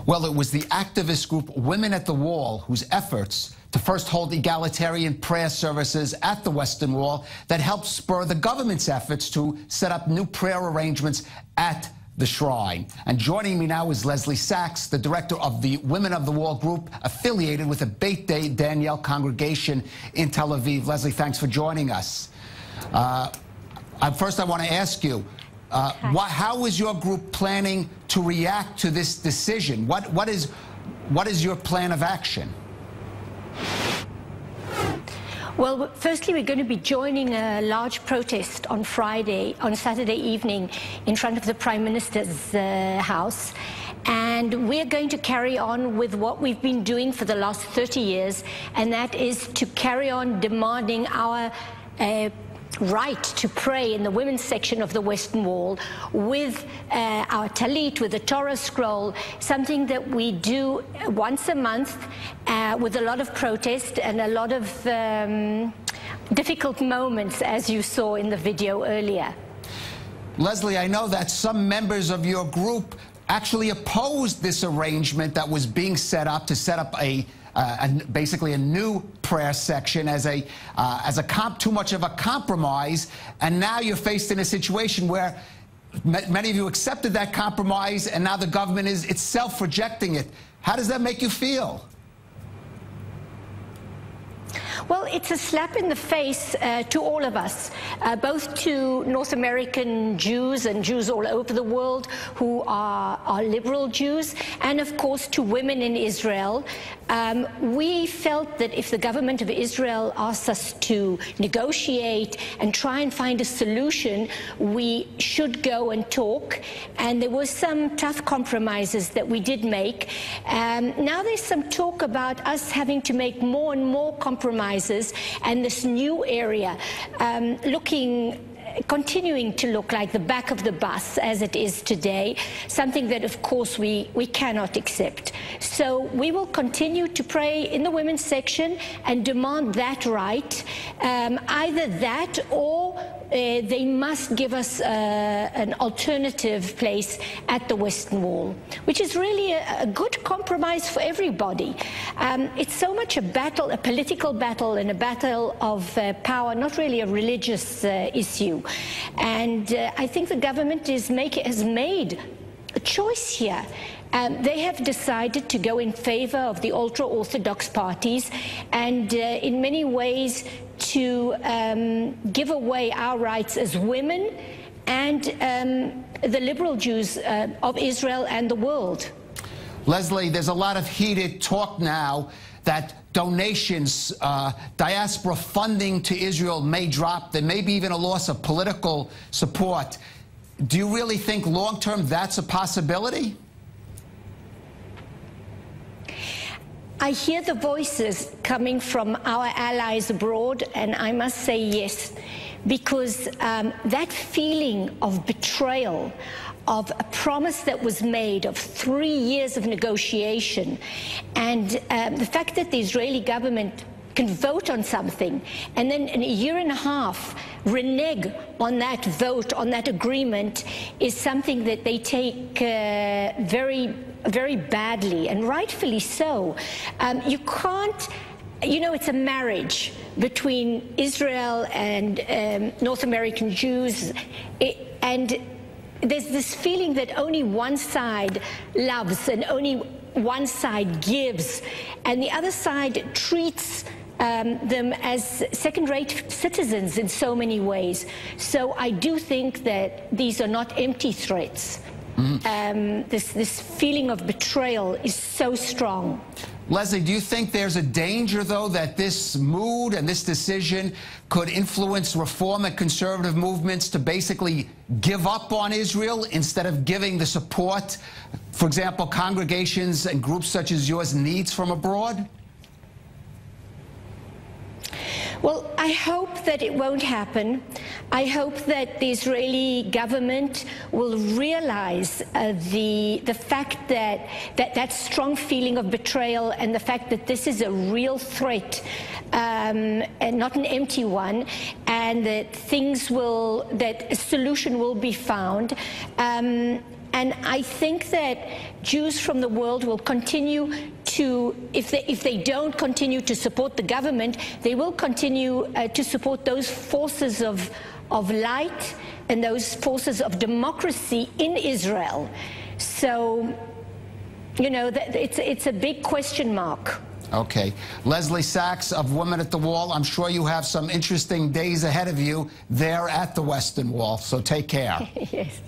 Well, it was the activist group Women at the Wall whose efforts to first hold egalitarian prayer services at the Western Wall that helped spur the government's efforts to set up new prayer arrangements at the shrine. And joining me now is Lesley Sachs, the director of the Women of the Wall group affiliated with the Beit Daniel congregation in Tel Aviv. Lesley, thanks for joining us. First, I want to ask you, how is your group planning to react to this decision? What is your plan of action? Well, firstly, we're going to be joining a large protest on Saturday evening in front of the Prime Minister's house. And we're going to carry on with what we've been doing for the last 30 years, and that is to carry on demanding our right to pray in the women's section of the Western Wall with our talit, with the Torah scroll, something that we do once a month with a lot of protest and a lot of difficult moments, as you saw in the video earlier. Lesley, I know that some members of your group actually opposed this arrangement that was being set up to set up basically a new prayer section as too much of a compromise, and now you're faced in a situation where many of you accepted that compromise, and now the government is itself rejecting it. How does that make you feel? Well, it's a slap in the face to all of us, both to North American Jews and Jews all over the world who are liberal Jews, and of course to women in Israel. We felt that if the government of Israel asked us to negotiate and try and find a solution, we should go and talk. And there were some tough compromises that we did make. Now there's some talk about us having to make more and more compromises, and this new area continuing to look like the back of the bus as it is today, something that of course we cannot accept. So we will continue to pray in the women's section and demand that right, either that or they must give us an alternative place at the Western Wall, which is really a good compromise for everybody. It's so much a battle, a political battle and a battle of power, not really a religious issue. And I think the government has made a choice here. They have decided to go in favor of the ultra-Orthodox parties and in many ways to give away our rights as women and the liberal Jews of Israel and the world. Lesley, there's a lot of heated talk now that donations, diaspora funding to Israel may drop. There may be even a loss of political support. Do you really think long-term that's a possibility? I hear the voices coming from our allies abroad, and I must say yes, because that feeling of betrayal, of a promise that was made of 3 years of negotiation, and the fact that the Israeli government can vote on something and then in a year and a half renege on that vote, on that agreement, is something that they take very badly, and rightfully so. You can't, you know, it's a marriage between Israel and North American Jews, and there's this feeling that only one side loves and only one side gives, and the other side treats them as second-rate citizens in so many ways. So I do think that these are not empty threats. This feeling of betrayal is so strong. Lesley, do you think there's a danger, though, that this mood and this decision could influence reform and conservative movements to basically give up on Israel instead of giving the support, for example, congregations and groups such as yours needs from abroad? Well, I hope that it won't happen. I hope that the Israeli government will realize the fact that strong feeling of betrayal and the fact that this is a real threat and not an empty one, and that a solution will be found. And I think that Jews from the world will continue to, if they don't continue to support the government, they will continue to support those forces of light and those forces of democracy in Israel. So, you know, it's a big question mark. Okay. Lesley Sachs of Women at the Wall, I'm sure you have some interesting days ahead of you there at the Western Wall, so take care. Yes.